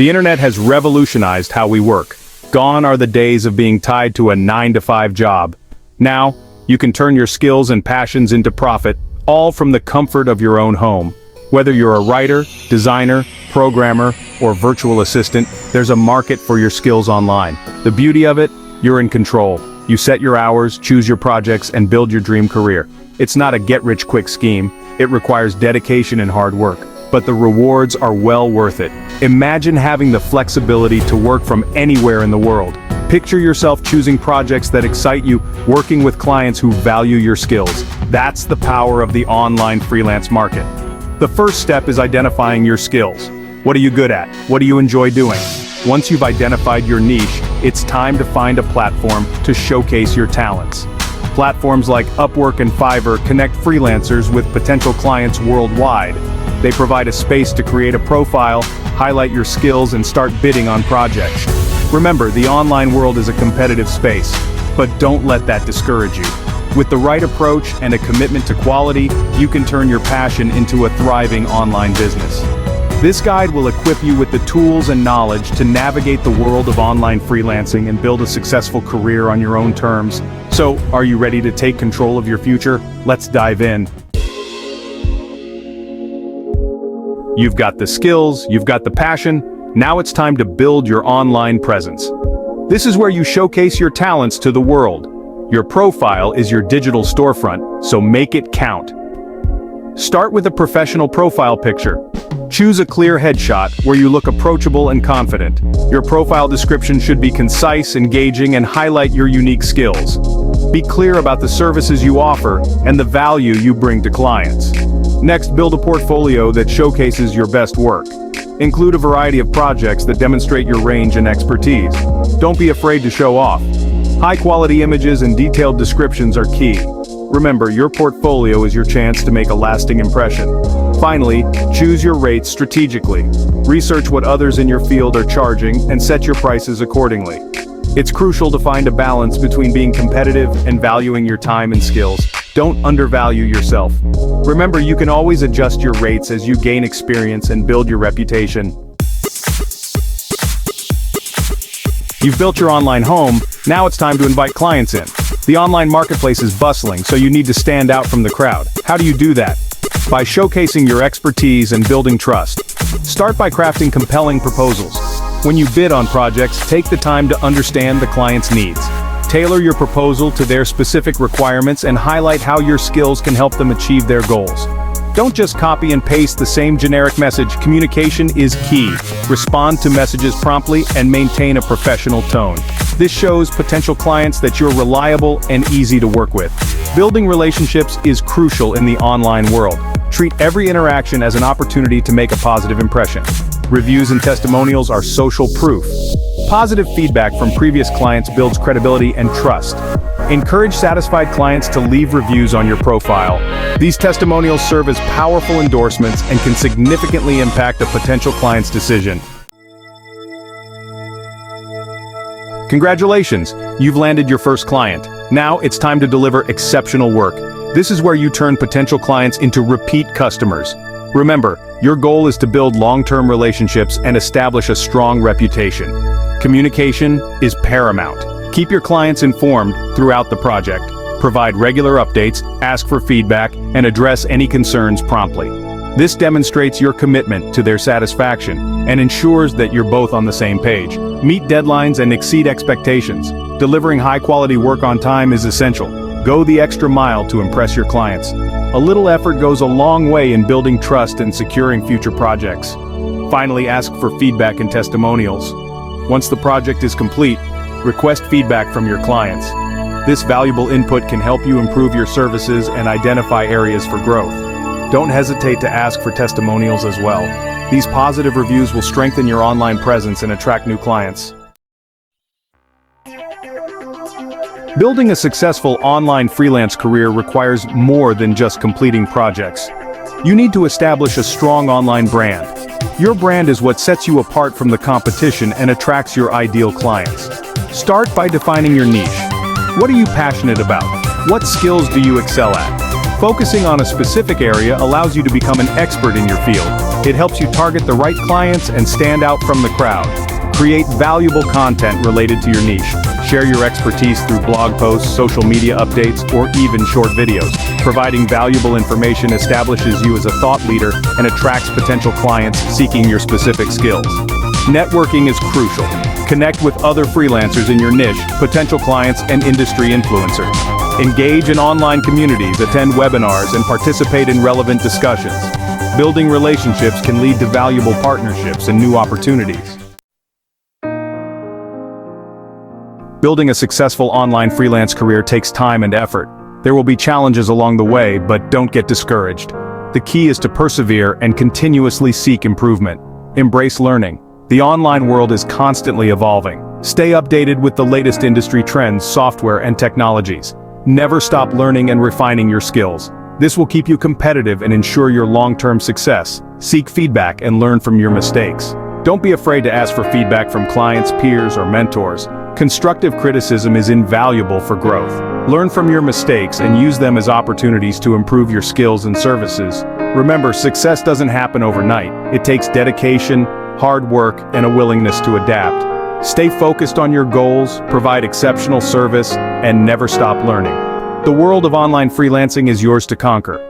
The internet has revolutionized how we work. Gone are the days of being tied to a 9-to-5 job. Now, you can turn your skills and passions into profit, all from the comfort of your own home. Whether you're a writer, designer, programmer, or virtual assistant, there's a market for your skills online. The beauty of it? You're in control. You set your hours, choose your projects, and build your dream career. It's not a get-rich-quick scheme. It requires dedication and hard work. But the rewards are well worth it. Imagine having the flexibility to work from anywhere in the world. Picture yourself choosing projects that excite you, working with clients who value your skills. That's the power of the online freelance market. The first step is identifying your skills. What are you good at? What do you enjoy doing? Once you've identified your niche, it's time to find a platform to showcase your talents. Platforms like Upwork and Fiverr connect freelancers with potential clients worldwide. They provide a space to create a profile, highlight your skills, and start bidding on projects. Remember, the online world is a competitive space, but don't let that discourage you. With the right approach and a commitment to quality, you can turn your passion into a thriving online business. This guide will equip you with the tools and knowledge to navigate the world of online freelancing and build a successful career on your own terms. So, are you ready to take control of your future? Let's dive in. You've got the skills, you've got the passion, now it's time to build your online presence. This is where you showcase your talents to the world. Your profile is your digital storefront, so make it count. Start with a professional profile picture. Choose a clear headshot where you look approachable and confident. Your profile description should be concise, engaging, and highlight your unique skills. Be clear about the services you offer and the value you bring to clients. Next, build a portfolio that showcases your best work. Include a variety of projects that demonstrate your range and expertise. Don't be afraid to show off. High-quality images and detailed descriptions are key. Remember, your portfolio is your chance to make a lasting impression. Finally, choose your rates strategically. Research what others in your field are charging and set your prices accordingly. It's crucial to find a balance between being competitive and valuing your time and skills. Don't undervalue yourself. Remember, you can always adjust your rates as you gain experience and build your reputation. You've built your online home, now it's time to invite clients in. The online marketplace is bustling, so you need to stand out from the crowd. How do you do that? By showcasing your expertise and building trust. Start by crafting compelling proposals. When you bid on projects, take the time to understand the client's needs. Tailor your proposal to their specific requirements and highlight how your skills can help them achieve their goals. Don't just copy and paste the same generic message. Communication is key. Respond to messages promptly and maintain a professional tone. This shows potential clients that you're reliable and easy to work with. Building relationships is crucial in the online world. Treat every interaction as an opportunity to make a positive impression. Reviews and testimonials are social proof. Positive feedback from previous clients builds credibility and trust. Encourage satisfied clients to leave reviews on your profile. These testimonials serve as powerful endorsements and can significantly impact a potential client's decision. Congratulations, you've landed your first client. Now it's time to deliver exceptional work. This is where you turn potential clients into repeat customers. Remember, your goal is to build long-term relationships and establish a strong reputation. Communication is paramount. Keep your clients informed throughout the project. Provide regular updates, ask for feedback, and address any concerns promptly. This demonstrates your commitment to their satisfaction and ensures that you're both on the same page. Meet deadlines and exceed expectations. Delivering high-quality work on time is essential. Go the extra mile to impress your clients. A little effort goes a long way in building trust and securing future projects. Finally, ask for feedback and testimonials. Once the project is complete, request feedback from your clients. This valuable input can help you improve your services and identify areas for growth. Don't hesitate to ask for testimonials as well. These positive reviews will strengthen your online presence and attract new clients. Building a successful online freelance career requires more than just completing projects. You need to establish a strong online brand. Your brand is what sets you apart from the competition and attracts your ideal clients. Start by defining your niche. What are you passionate about? What skills do you excel at? Focusing on a specific area allows you to become an expert in your field. It helps you target the right clients and stand out from the crowd. Create valuable content related to your niche. Share your expertise through blog posts, social media updates, or even short videos. Providing valuable information establishes you as a thought leader and attracts potential clients seeking your specific skills. Networking is crucial. Connect with other freelancers in your niche, potential clients, and industry influencers. Engage in online communities, attend webinars, and participate in relevant discussions. Building relationships can lead to valuable partnerships and new opportunities. Building a successful online freelance career takes time and effort. There will be challenges along the way, but don't get discouraged. The key is to persevere and continuously seek improvement. Embrace learning. The online world is constantly evolving. Stay updated with the latest industry trends, software, and technologies. Never stop learning and refining your skills. This will keep you competitive and ensure your long-term success. Seek feedback and learn from your mistakes. Don't be afraid to ask for feedback from clients, peers, or mentors. Constructive criticism is invaluable for growth. Learn from your mistakes and use them as opportunities to improve your skills and services. Remember, success doesn't happen overnight. It takes dedication, hard work, and a willingness to adapt. Stay focused on your goals, provide exceptional service, and never stop learning. The world of online freelancing is yours to conquer.